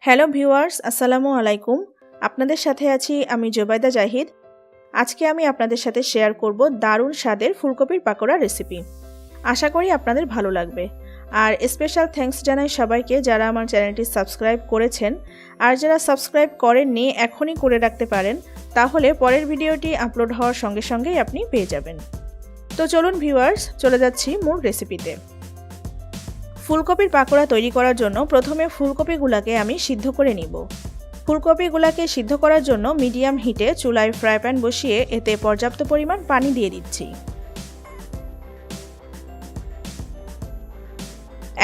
Hello viewers, আসসালামু আলাইকুম। আপনাদের সাথে আছি আমি জোবাইদা জাহিদ। আজকে আমি আপনাদের সাথে শেয়ার করব দারুণ স্বাদের ফুলকপির পাকোড়া রেসিপি। আশা করি আপনাদের ভালো লাগবে। আর স্পেশাল থ্যাঙ্কস জানাই সবাইকে যারা আমার চ্যানেলটি সাবস্ক্রাইব করেছেন। আর যারা সাবস্ক্রাইব করেননি এখনই করে রাখতে পারেন, তাহলে পরের ভিডিওটি আপলোড হওয়ার সঙ্গে সঙ্গেই আপনি পেয়ে যাবেন। তো চলুন ভিউয়ার্স, চলে যাচ্ছি মূল রেসিপিতে। ফুলকপির পাকোড়া তৈরি করার জন্য প্রথমে ফুলকপিগুলোকে আমি সিদ্ধ করে নিব। ফুলকপিগুলোকে সিদ্ধ করার জন্য মিডিয়াম হিটে চুলায় ফ্রাই প্যান বসিয়ে এতে পর্যাপ্ত পরিমাণ পানি দিয়ে দিচ্ছি।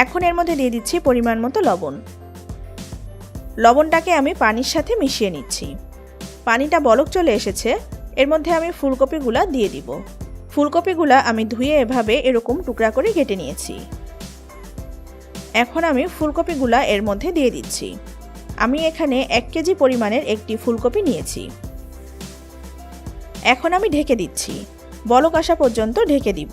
এখন এর মধ্যে দিয়ে দিচ্ছি পরিমাণ মতো লবণ। লবণটাকে আমি পানির সাথে মিশিয়ে নিচ্ছি। পানিটা বলক চলে এসেছে, এর মধ্যে আমি ফুলকপিগুলো দিয়ে দিব। ফুলকপিগুলো আমি ধুয়ে এভাবে এরকম টুকরা করে কেটে নিয়েছি। এখন আমি ফুলকপিগুলা এর মধ্যে দিয়ে দিচ্ছি। আমি এখানে 1 কেজি পরিমাণের একটি ফুলকপি নিয়েছি। এখন আমি ঢেকে দিচ্ছি, বলক আসা পর্যন্ত ঢেকে দিব।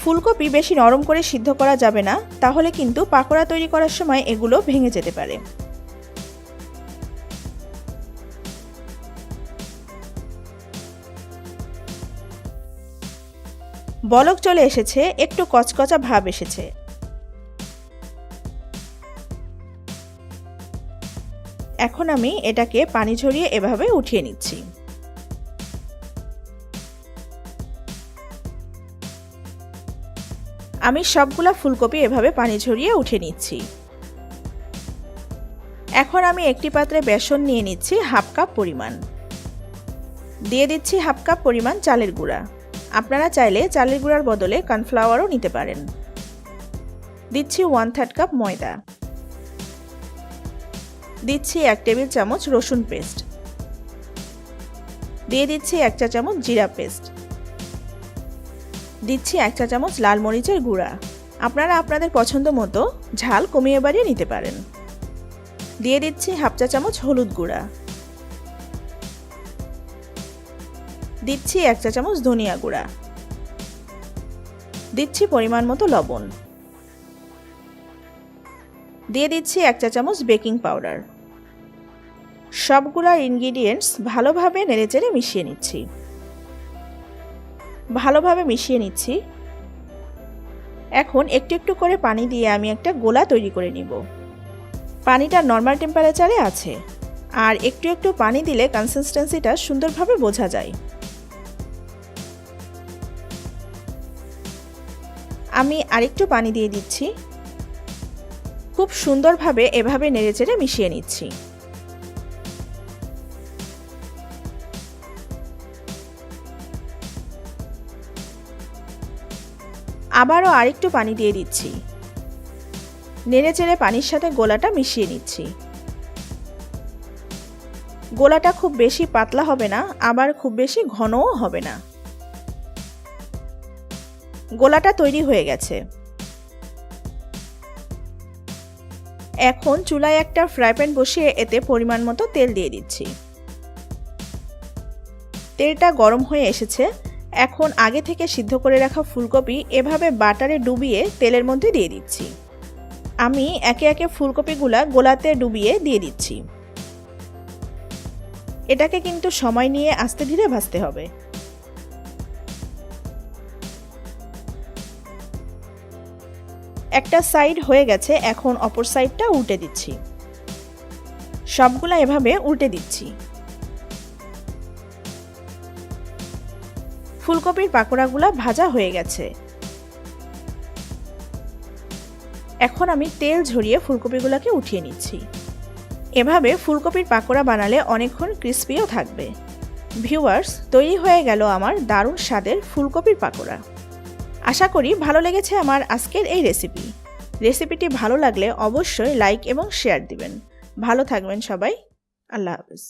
ফুলকপি বেশি নরম করে সিদ্ধ করা যাবে না, তাহলে কিন্তু পাকোড়া তৈরি করার সময় এগুলো ভেঙে যেতে পারে। বলক চলে এসেছে, একটু কচকচা ভাব এসেছে। এখন আমি এটাকে পানি ঝরিয়ে এভাবে উঠিয়ে নিচ্ছি। আমি সবগুলা ফুলকপি এভাবে পানি ঝরিয়ে উঠিয়ে নিচ্ছি। এখন আমি একটি পাত্রে বেসন নিয়ে নিচ্ছি হাফ কাপ পরিমাণ। দিয়ে দিচ্ছি হাফ কাপ পরিমাণ চালের গুঁড়া। আপনারা চাইলে চালের গুঁড়ার বদলে কর্নফ্লাওয়ারও নিতে পারেন। দিচ্ছি 1/3 কাপ ময়দা। দিচ্ছি 1 টেবিল চামচ রসুন পেস্ট। দিয়ে দিচ্ছি 1 চা চামচ জিরা পেস্ট। দিচ্ছি 1 চা চামচ লাল মরিচের গুঁড়া। আপনারা আপনাদের পছন্দ মতো ঝাল কমিয়ে বাড়িয়ে নিতে পারেন। দিয়ে দিচ্ছি হাফ চা চামচ হলুদ গুঁড়া। দিচ্ছি 1 চা চামচ ধনিয়া গুঁড়া। দিচ্ছি পরিমাণ মতো লবণ। দিয়ে দিচ্ছি 1 চা চামচ বেকিং পাউডার। সবগুলা ইনগ্রিডিয়েন্টস ভালোভাবে নেড়েচেড়ে মিশিয়ে নিচ্ছি। এখন একটু একটু করে পানি দিয়ে আমি একটা গোলা তৈরি করে নিব। পানিটা নর্মাল টেম্পারেচারে আছে, আর একটু একটু পানি দিলে কনসিস্টেন্সিটা সুন্দরভাবে বোঝা যায়। আমি আরেকটু পানি দিয়ে দিচ্ছি। খুব সুন্দরভাবে এভাবে নেড়েচেড়ে মিশিয়ে নিচ্ছি। আবারও আরেকটু পানি দিয়ে দিচ্ছি। নেড়েচেড়ে পানির সাথে গোলাটা মিশিয়ে নিচ্ছি। গোলাটা খুব বেশি পাতলা হবে না, আবার খুব বেশি ঘনও হবে না। গোলাটা তৈরি হয়ে গেছে। এখন চুলায় একটা ফ্রাই প্যান বসিয়ে এতে পরিমাণ মতো তেল দিয়ে দিচ্ছি। তেলটা গরম হয়ে এসেছে। এখন আগে থেকে সিদ্ধ করে রাখা ফুলকপি এভাবে বাটারে ডুবিয়ে তেলের মধ্যে দিয়ে দিচ্ছি। আমি একে একে ফুলকপিগুলা গোলাতে ডুবিয়ে দিয়ে দিচ্ছি। এটাকে কিন্তু সময় নিয়ে আস্তে ধীরে ভাজতে হবে। একটা সাইড হয়ে গেছে, এখন অপর সাইডটা উল্টে দিচ্ছি। সবগুলা এভাবে উল্টে দিচ্ছি। ফুলকপির পাকোড়াগুলা ভাজা হয়ে গেছে। এখন আমি তেল ঝরিয়ে ফুলকপিগুলোকে উঠিয়ে নিচ্ছি। এভাবে ফুলকপির পাকোড়া বানালে অনেকক্ষণ ক্রিস্পিও থাকবে। ভিউয়ার্স, তৈরি হয়ে গেল আমার দারুণ স্বাদের ফুলকপির পাকোড়া। আশা করি ভালো লেগেছে আমার আজকের এই রেসিপিটি ভালো লাগলে অবশ্যই লাইক এবং শেয়ার দিবেন। ভালো থাকবেন সবাই। আল্লাহ হাফেজ।